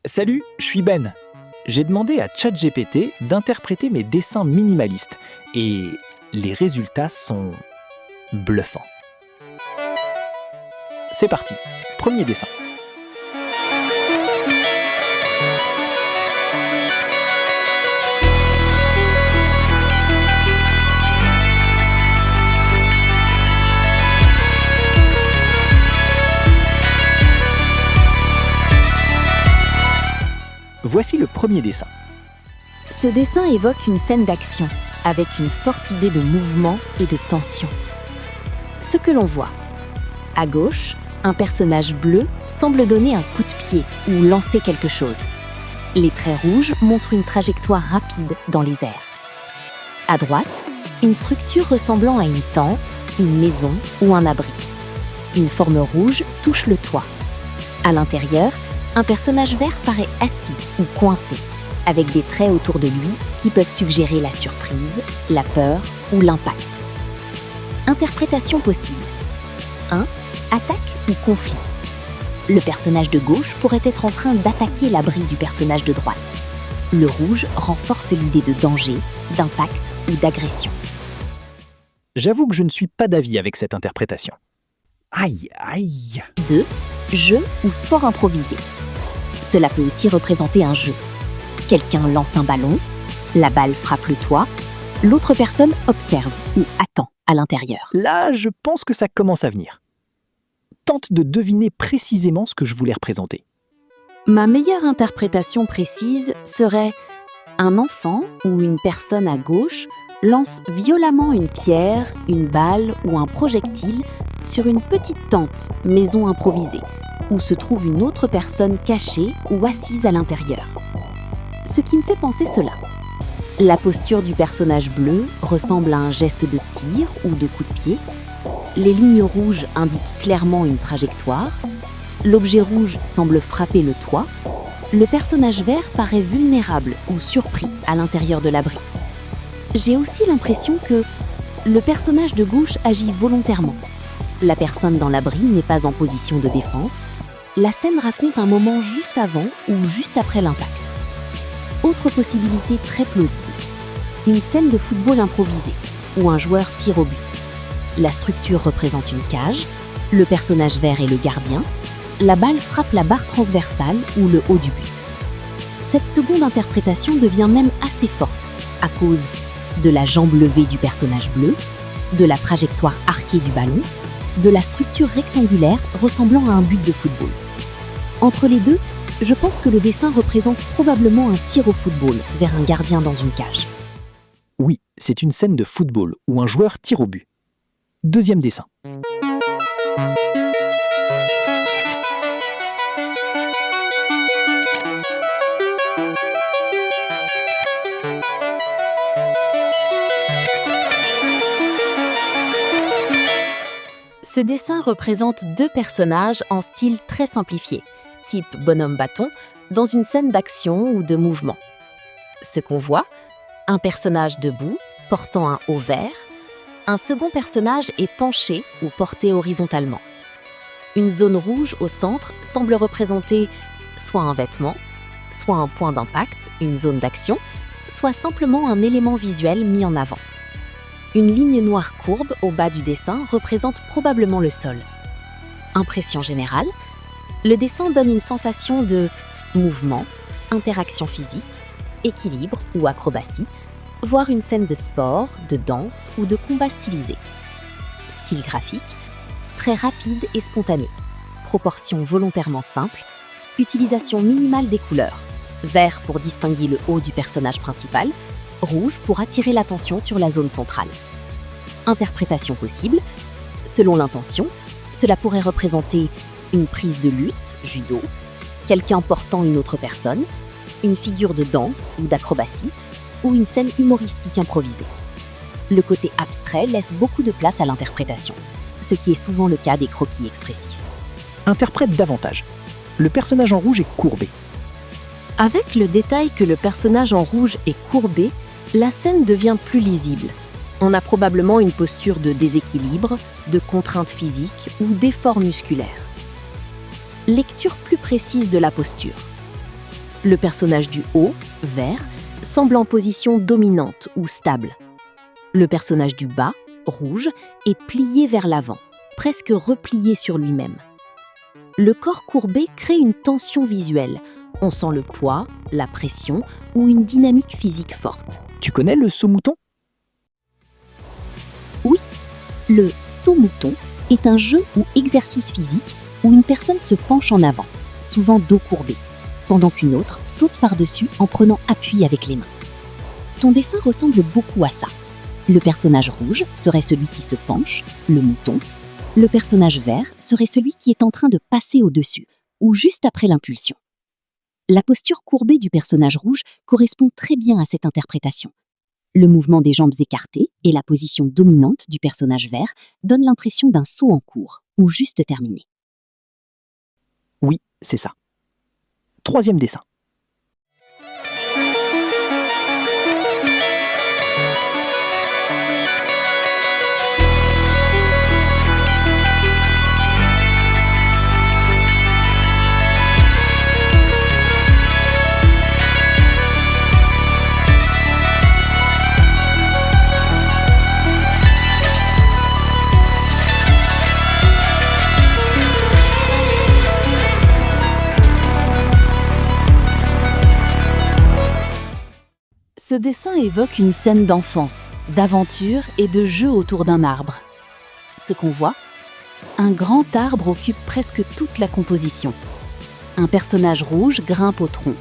Salut, je suis Ben. J'ai demandé à ChatGPT d'interpréter mes dessins minimalistes et les résultats sont bluffants. C'est parti, premier dessin. Voici le premier dessin. Ce dessin évoque une scène d'action, avec une forte idée de mouvement et de tension. Ce que l'on voit. À gauche, un personnage bleu semble donner un coup de pied ou lancer quelque chose. Les traits rouges montrent une trajectoire rapide dans les airs. À droite, une structure ressemblant à une tente, une maison ou un abri. Une forme rouge touche le toit. À l'intérieur, un personnage vert paraît assis ou coincé, avec des traits autour de lui qui peuvent suggérer la surprise, la peur ou l'impact. Interprétation possible. 1. Attaque ou conflit. Le personnage de gauche pourrait être en train d'attaquer l'abri du personnage de droite. Le rouge renforce l'idée de danger, d'impact ou d'agression. J'avoue que je ne suis pas d'avis avec cette interprétation. Aïe, aïe. 2. Jeu ou sport improvisé. Cela peut aussi représenter un jeu. Quelqu'un lance un ballon, la balle frappe le toit, l'autre personne observe ou attend à l'intérieur. Là, je pense que ça commence à venir. Tente de deviner précisément ce que je voulais représenter. Ma meilleure interprétation précise serait un enfant ou une personne à gauche lance violemment une pierre, une balle ou un projectile sur une petite tente, maison improvisée, où se trouve une autre personne cachée ou assise à l'intérieur. Ce qui me fait penser cela. La posture du personnage bleu ressemble à un geste de tir ou de coup de pied. Les lignes rouges indiquent clairement une trajectoire. L'objet rouge semble frapper le toit. Le personnage vert paraît vulnérable ou surpris à l'intérieur de l'abri. J'ai aussi l'impression que le personnage de gauche agit volontairement. La personne dans l'abri n'est pas en position de défense. La scène raconte un moment juste avant ou juste après l'impact. Autre possibilité très plausible. Une scène de football improvisé, où un joueur tire au but. La structure représente une cage, le personnage vert est le gardien, la balle frappe la barre transversale ou le haut du but. Cette seconde interprétation devient même assez forte, à cause de la jambe levée du personnage bleu, de la trajectoire arquée du ballon, de la structure rectangulaire ressemblant à un but de football. Entre les deux, je pense que le dessin représente probablement un tir au football vers un gardien dans une cage. Oui, c'est une scène de football où un joueur tire au but. Deuxième dessin. Ce dessin représente deux personnages en style très simplifié, type bonhomme-bâton, dans une scène d'action ou de mouvement. Ce qu'on voit, un personnage debout, portant un haut vert. Un second personnage est penché ou porté horizontalement. Une zone rouge au centre semble représenter soit un vêtement, soit un point d'impact, une zone d'action, soit simplement un élément visuel mis en avant. Une ligne noire courbe au bas du dessin représente probablement le sol. Impression générale, le dessin donne une sensation de mouvement, interaction physique, équilibre ou acrobatie, voire une scène de sport, de danse ou de combat stylisé. Style graphique, très rapide et spontané. Proportions volontairement simples, utilisation minimale des couleurs. Vert pour distinguer le haut du personnage principal, rouge pour attirer l'attention sur la zone centrale. Interprétation possible, selon l'intention, cela pourrait représenter une prise de lutte, judo, quelqu'un portant une autre personne, une figure de danse ou d'acrobatie, ou une scène humoristique improvisée. Le côté abstrait laisse beaucoup de place à l'interprétation, ce qui est souvent le cas des croquis expressifs. Interprète davantage. Le personnage en rouge est courbé. Avec le détail que le personnage en rouge est courbé, la scène devient plus lisible. On a probablement une posture de déséquilibre, de contrainte physique ou d'effort musculaire. Lecture plus précise de la posture. Le personnage du haut, vert, semble en position dominante ou stable. Le personnage du bas, rouge, est plié vers l'avant, presque replié sur lui-même. Le corps courbé crée une tension visuelle. On sent le poids, la pression ou une dynamique physique forte. Tu connais le saut-mouton? Oui, le saut-mouton est un jeu ou exercice physique où une personne se penche en avant, souvent dos courbé, pendant qu'une autre saute par-dessus en prenant appui avec les mains. Ton dessin ressemble beaucoup à ça. Le personnage rouge serait celui qui se penche, le mouton. Le personnage vert serait celui qui est en train de passer au-dessus, ou juste après l'impulsion. La posture courbée du personnage rouge correspond très bien à cette interprétation. Le mouvement des jambes écartées et la position dominante du personnage vert donnent l'impression d'un saut en cours, ou juste terminé. Oui, c'est ça. 3e dessin. Ce dessin évoque une scène d'enfance, d'aventure et de jeu autour d'un arbre. Ce qu'on voit, un grand arbre occupe presque toute la composition. Un personnage rouge grimpe au tronc.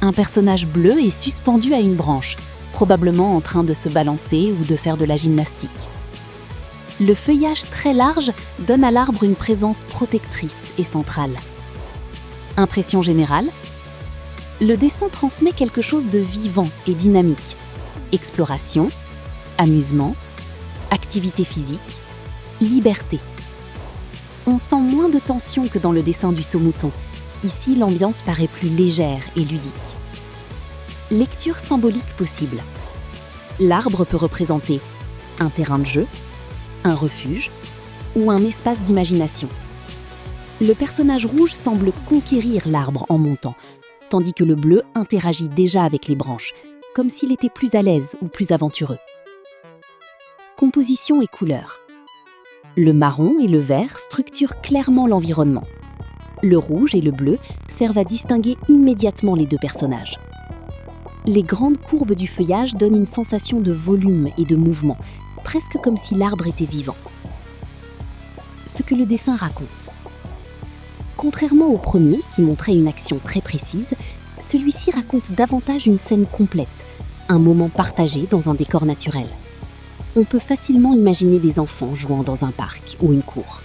Un personnage bleu est suspendu à une branche, probablement en train de se balancer ou de faire de la gymnastique. Le feuillage très large donne à l'arbre une présence protectrice et centrale. Impression générale ? Le dessin transmet quelque chose de vivant et dynamique. Exploration, amusement, activité physique, liberté. On sent moins de tension que dans le dessin du saut-mouton. Ici, l'ambiance paraît plus légère et ludique. Lecture symbolique possible. L'arbre peut représenter un terrain de jeu, un refuge ou un espace d'imagination. Le personnage rouge semble conquérir l'arbre en montant, tandis que le bleu interagit déjà avec les branches, comme s'il était plus à l'aise ou plus aventureux. Composition et couleurs. Le marron et le vert structurent clairement l'environnement. Le rouge et le bleu servent à distinguer immédiatement les deux personnages. Les grandes courbes du feuillage donnent une sensation de volume et de mouvement, presque comme si l'arbre était vivant. Ce que le dessin raconte. Contrairement au premier, qui montrait une action très précise, celui-ci raconte davantage une scène complète, un moment partagé dans un décor naturel. On peut facilement imaginer des enfants jouant dans un parc ou une cour.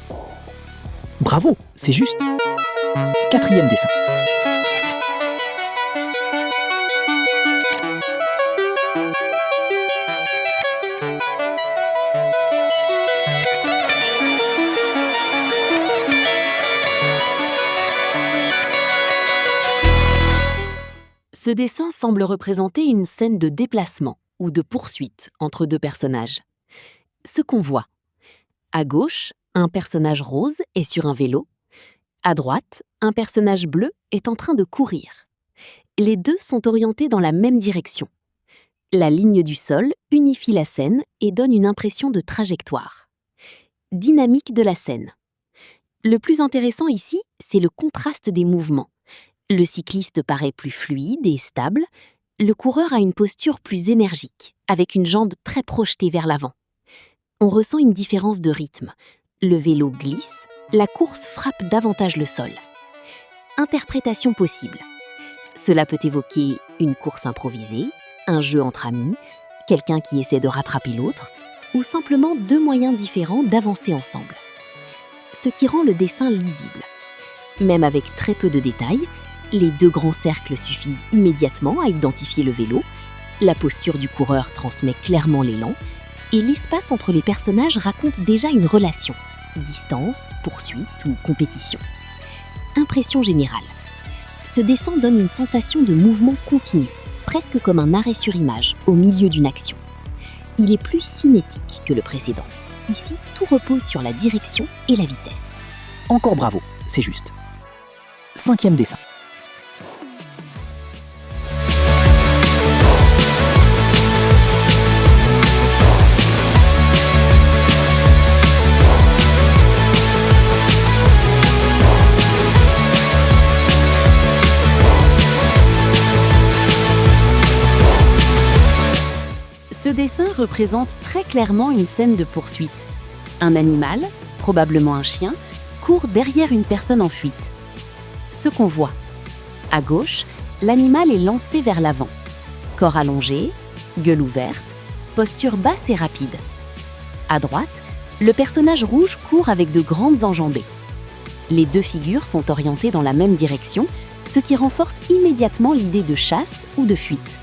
Bravo, c'est juste. 4e dessin. Ce dessin semble représenter une scène de déplacement ou de poursuite entre deux personnages. Ce qu'on voit. À gauche, un personnage rose est sur un vélo. À droite, un personnage bleu est en train de courir. Les deux sont orientés dans la même direction. La ligne du sol unifie la scène et donne une impression de trajectoire. Dynamique de la scène. Le plus intéressant ici, c'est le contraste des mouvements. Le cycliste paraît plus fluide et stable. Le coureur a une posture plus énergique, avec une jambe très projetée vers l'avant. On ressent une différence de rythme. Le vélo glisse, la course frappe davantage le sol. Interprétation possible. Cela peut évoquer une course improvisée, un jeu entre amis, quelqu'un qui essaie de rattraper l'autre, ou simplement deux moyens différents d'avancer ensemble. Ce qui rend le dessin lisible. Même avec très peu de détails, les deux grands cercles suffisent immédiatement à identifier le vélo, la posture du coureur transmet clairement l'élan, et l'espace entre les personnages raconte déjà une relation, distance, poursuite ou compétition. Impression générale. Ce dessin donne une sensation de mouvement continu, presque comme un arrêt sur image au milieu d'une action. Il est plus cinétique que le précédent. Ici, tout repose sur la direction et la vitesse. Encore bravo, c'est juste. 5e dessin. Ce dessin représente très clairement une scène de poursuite. Un animal, probablement un chien, court derrière une personne en fuite. Ce qu'on voit. À gauche, l'animal est lancé vers l'avant. Corps allongé, gueule ouverte, posture basse et rapide. À droite, le personnage rouge court avec de grandes enjambées. Les deux figures sont orientées dans la même direction, ce qui renforce immédiatement l'idée de chasse ou de fuite.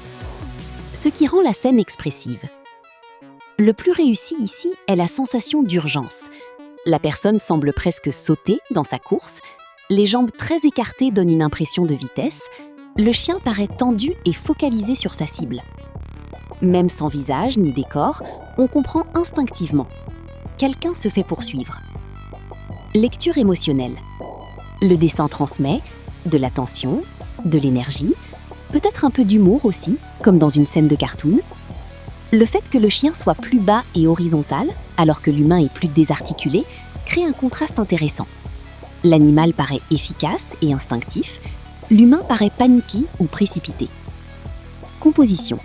Ce qui rend la scène expressive. Le plus réussi ici est la sensation d'urgence. La personne semble presque sauter dans sa course, les jambes très écartées donnent une impression de vitesse, le chien paraît tendu et focalisé sur sa cible. Même sans visage ni décor, on comprend instinctivement. Quelqu'un se fait poursuivre. Lecture émotionnelle. Le dessin transmet de la tension, de l'énergie, peut-être un peu d'humour aussi, comme dans une scène de cartoon. Le fait que le chien soit plus bas et horizontal, alors que l'humain est plus désarticulé, crée un contraste intéressant. L'animal paraît efficace et instinctif, l'humain paraît paniqué ou précipité. Composition.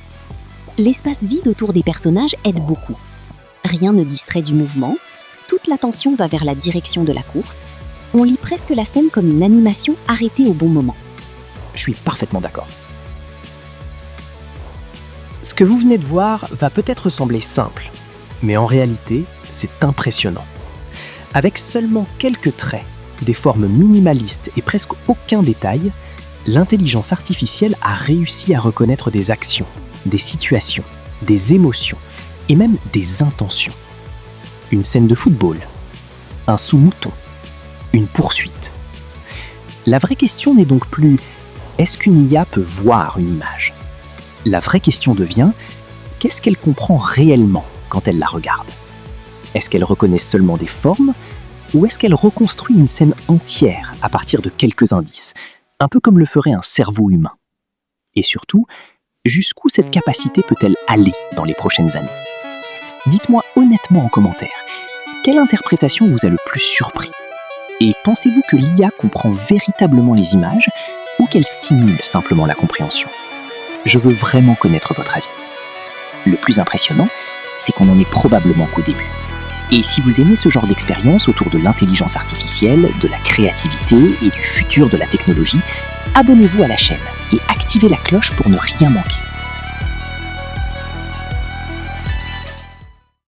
L'espace vide autour des personnages aide beaucoup. Rien ne distrait du mouvement, toute l'attention va vers la direction de la course, on lit presque la scène comme une animation arrêtée au bon moment. Je suis parfaitement d'accord. Ce que vous venez de voir va peut-être sembler simple, mais en réalité, c'est impressionnant. Avec seulement quelques traits, des formes minimalistes et presque aucun détail, l'intelligence artificielle a réussi à reconnaître des actions, des situations, des émotions et même des intentions. Une scène de football, un sous-mouton, une poursuite. La vraie question n'est donc plus « est-ce qu'une IA peut voir une image ?» La vraie question devient « qu'est-ce qu'elle comprend réellement quand elle la regarde ?» Est-ce qu'elle reconnaît seulement des formes ou est-ce qu'elle reconstruit une scène entière à partir de quelques indices, un peu comme le ferait un cerveau humain? Et surtout, jusqu'où cette capacité peut-elle aller dans les prochaines années? Dites-moi honnêtement en commentaire, quelle interprétation vous a le plus surpris? Et pensez-vous que l'IA comprend véritablement les images ou qu'elle simule simplement la compréhension? Je veux vraiment connaître votre avis. Le plus impressionnant, c'est qu'on n'en est probablement qu'au début. Et si vous aimez ce genre d'expérience autour de l'intelligence artificielle, de la créativité et du futur de la technologie, abonnez-vous à la chaîne et activez la cloche pour ne rien manquer.